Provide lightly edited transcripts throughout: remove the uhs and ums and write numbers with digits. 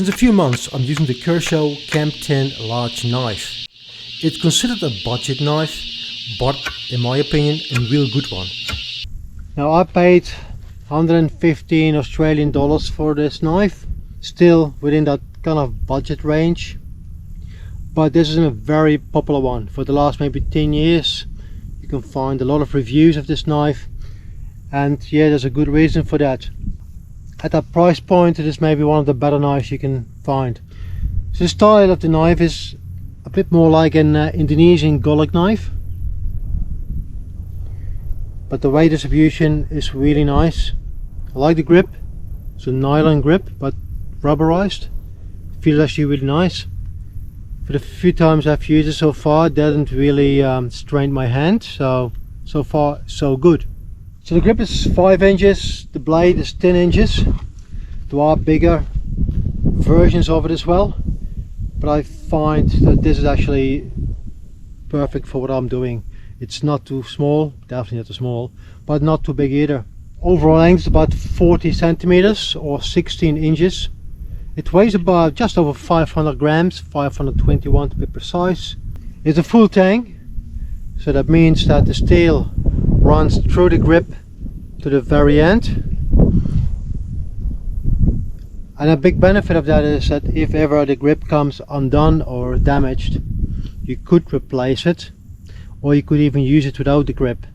Since a few months I'm using the Kershaw CAMP 10 large knife. It's considered a budget knife, but in my opinion a real good one. Now I paid 115 Australian dollars for this knife, still within that kind of budget range, but this is a very popular one. For the last maybe 10 years you can find a lot of reviews of this knife, and yeah, there's a good reason for that. At that price point it is maybe one of the better knives you can find. So the style of the knife is a bit more like an Indonesian golok knife, but the weight distribution is really nice. I like the grip. It's a nylon grip but rubberized. Feels actually really nice. For the few times I've used it so far, it doesn't really strain my hand, so far so good. So the grip is 5 inches, the blade is 10 inches. There are bigger versions of it as well, but I find that this is actually perfect for what I'm doing. It's not too small, definitely not too small, but not too big either. Overall length is about 40 centimeters or 16 inches. It weighs about just over 500 grams, 521 to be precise. It's a full tang, so that means that the steel runs through the grip to the very end. And a big benefit of that is that if ever the grip comes undone or damaged, you could replace it, or you could even use it without the grip.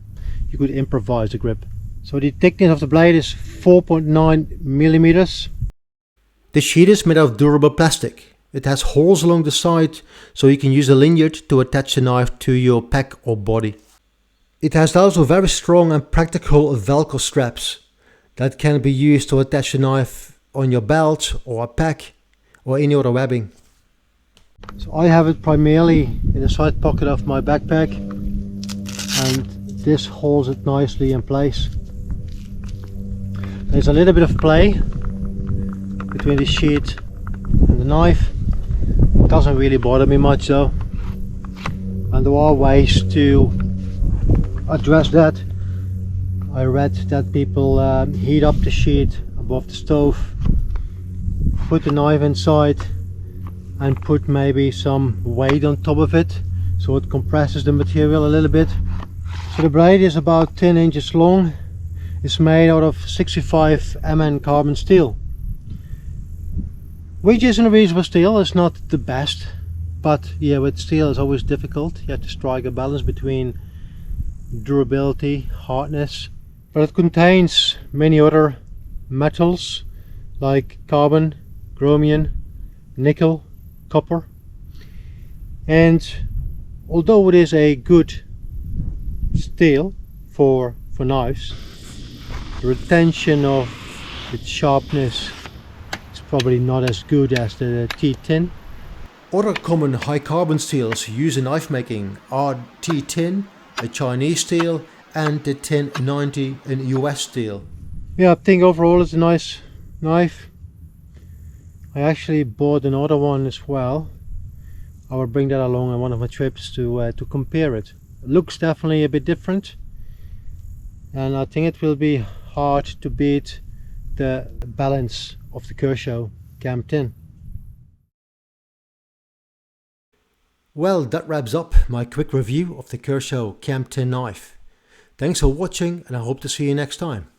You could improvise the grip. So the thickness of the blade is 4.9 millimeters. The sheet is made of durable plastic. It has holes along the side, so you can use a lanyard to attach the knife to your pack or body. It has also very strong and practical Velcro straps that can be used to attach the knife on your belt or a pack or any other webbing. So I have it primarily in the side pocket of my backpack, and this holds it nicely in place. There's a little bit of play between the sheet and the knife. It doesn't really bother me much though, and there are ways to address that. I read that people heat up the sheet above the stove, put the knife inside and put maybe some weight on top of it so it compresses the material a little bit. So the blade is about 10 inches long. It's made out of 65 Mn carbon steel, which isn't a reasonable steel. It's not the best, but yeah, with steel it's always difficult. You have to strike a balance between durability, hardness, but it contains many other metals like carbon, chromium, nickel, copper, and although it is a good steel for knives, the retention of its sharpness is probably not as good as the T10. Other common high carbon steels used in knife making are T10, a Chinese steel, and the 1090, an US steel. Yeah, I think overall it's a nice knife. I actually bought another one as well. I will bring that along on one of my trips to compare it. It looks definitely a bit different, and I think it will be hard to beat the balance of the Kershaw CAMP 10. Well, that wraps up my quick review of the Kershaw CAMP 10 knife. Thanks for watching, and I hope to see you next time.